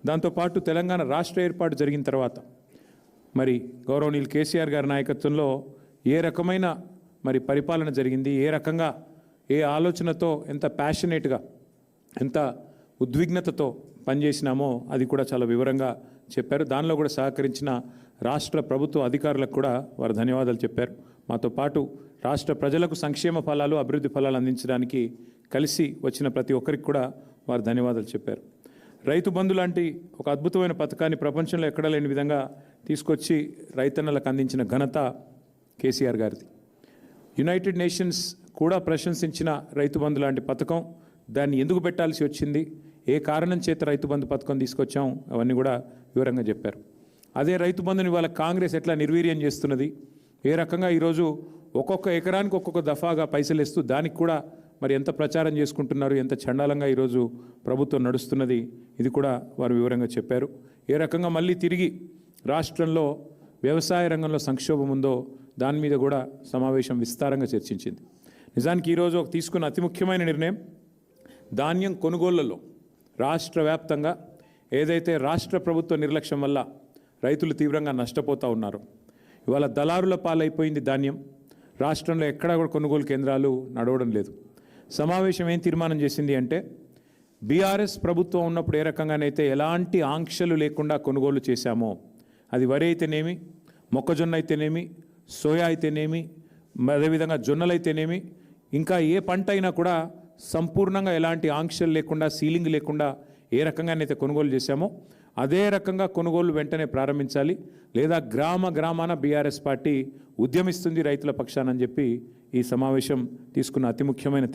దాంతోపాటు తెలంగాణ రాష్ట్ర ఏర్పాటు జరిగిన తర్వాత మరి గౌరవనీయులు కేసీఆర్ గారి నాయకత్వంలో ఏ రకమైన మరి పరిపాలన జరిగింది, ఏ రకంగా ఏ ఆలోచనతో ఎంత ప్యాషనేట్గా ఎంత ఉద్విగ్నతతో పనిచేసినామో అది కూడా చాలా వివరంగా చెప్పారు. దానిలో కూడా సహకరించిన రాష్ట్ర ప్రభుత్వ అధికారులకు కూడా వారు ధన్యవాదాలు చెప్పారు. మాతో పాటు రాష్ట్ర ప్రజలకు సంక్షేమ ఫలాలు అభివృద్ధి ఫలాలు అందించడానికి కలిసి వచ్చిన ప్రతి ఒక్కరికి కూడా వారు ధన్యవాదాలు చెప్పారు. రైతు బంధు లాంటి ఒక అద్భుతమైన పథకాన్ని ప్రపంచంలో ఎక్కడా లేని విధంగా తీసుకొచ్చి రైతన్నలకు అందించిన ఘనత కేసీఆర్ గారిది. యునైటెడ్ నేషన్స్ కూడా ప్రశంసించిన రైతు బంధు లాంటి పథకం, దాన్ని ఎందుకు పెట్టాల్సి వచ్చింది, ఏ కారణం చేత రైతు బంధు పథకం తీసుకొచ్చాం, అవన్నీ కూడా వివరంగా చెప్పారు. అదే రైతు బంధుని వాళ్ళ కాంగ్రెస్ ఎట్లా నిర్వీర్యం చేస్తున్నది, ఏ రకంగా ఈరోజు ఒక్కొక్క ఎకరానికి ఒక్కొక్క దఫాగా పైసలు ఇస్తూ దానికి కూడా మరి ఎంత ప్రచారం చేసుకుంటున్నారు, ఎంత చండాలంగా ఈరోజు ప్రభుత్వం నడుస్తున్నది, ఇది కూడా వారు వివరంగా చెప్పారు. ఏ రకంగా మళ్ళీ తిరిగి రాష్ట్రంలో వ్యవసాయ రంగంలో సంక్షోభం ఉందో దాని మీద కూడా సమావేశం విస్తారంగా చర్చించింది. నిజానికి ఈరోజు తీసుకున్న అతి ముఖ్యమైన నిర్ణయం ధాన్యం కొనుగోళ్లలో రాష్ట్ర వ్యాప్తంగా ఏదైతే రాష్ట్ర ప్రభుత్వ నిర్లక్ష్యం వల్ల రైతులు తీవ్రంగా నష్టపోతూ ఉన్నారు, ఇవాళ దళారుల పాలైపోయింది ధాన్యం. రాష్ట్రంలో ఎక్కడా కూడా కొనుగోలు కేంద్రాలు నడవడం లేదు. సమావేశం ఏం తీర్మానం చేసింది అంటే బీఆర్ఎస్ ప్రభుత్వం ఉన్నప్పుడు ఏ రకంగానైతే ఎలాంటి ఆంక్షలు లేకుండా కొనుగోలు చేశామో, అది వరి అయితేనేమి, మొక్కజొన్న అయితేనేమి, సోయా అయితేనేమి, అదేవిధంగా జొన్నలు అయితేనేమి, ఇంకా ఏ పంట అయినా కూడా సంపూర్ణంగా ఎలాంటి ఆంక్షలు లేకుండా సీలింగ్ లేకుండా ఏ రకంగానైతే కొనుగోలు చేశామో అదే రకంగా కొనుగోలు వెంటనే ప్రారంభించాలి, లేదా గ్రామాన బీఆర్ఎస్ పార్టీ ఉద్యమిస్తుంది రైతుల పక్షానని చెప్పి ఈ సమావేశం తీసుకున్న అతి ముఖ్యమైన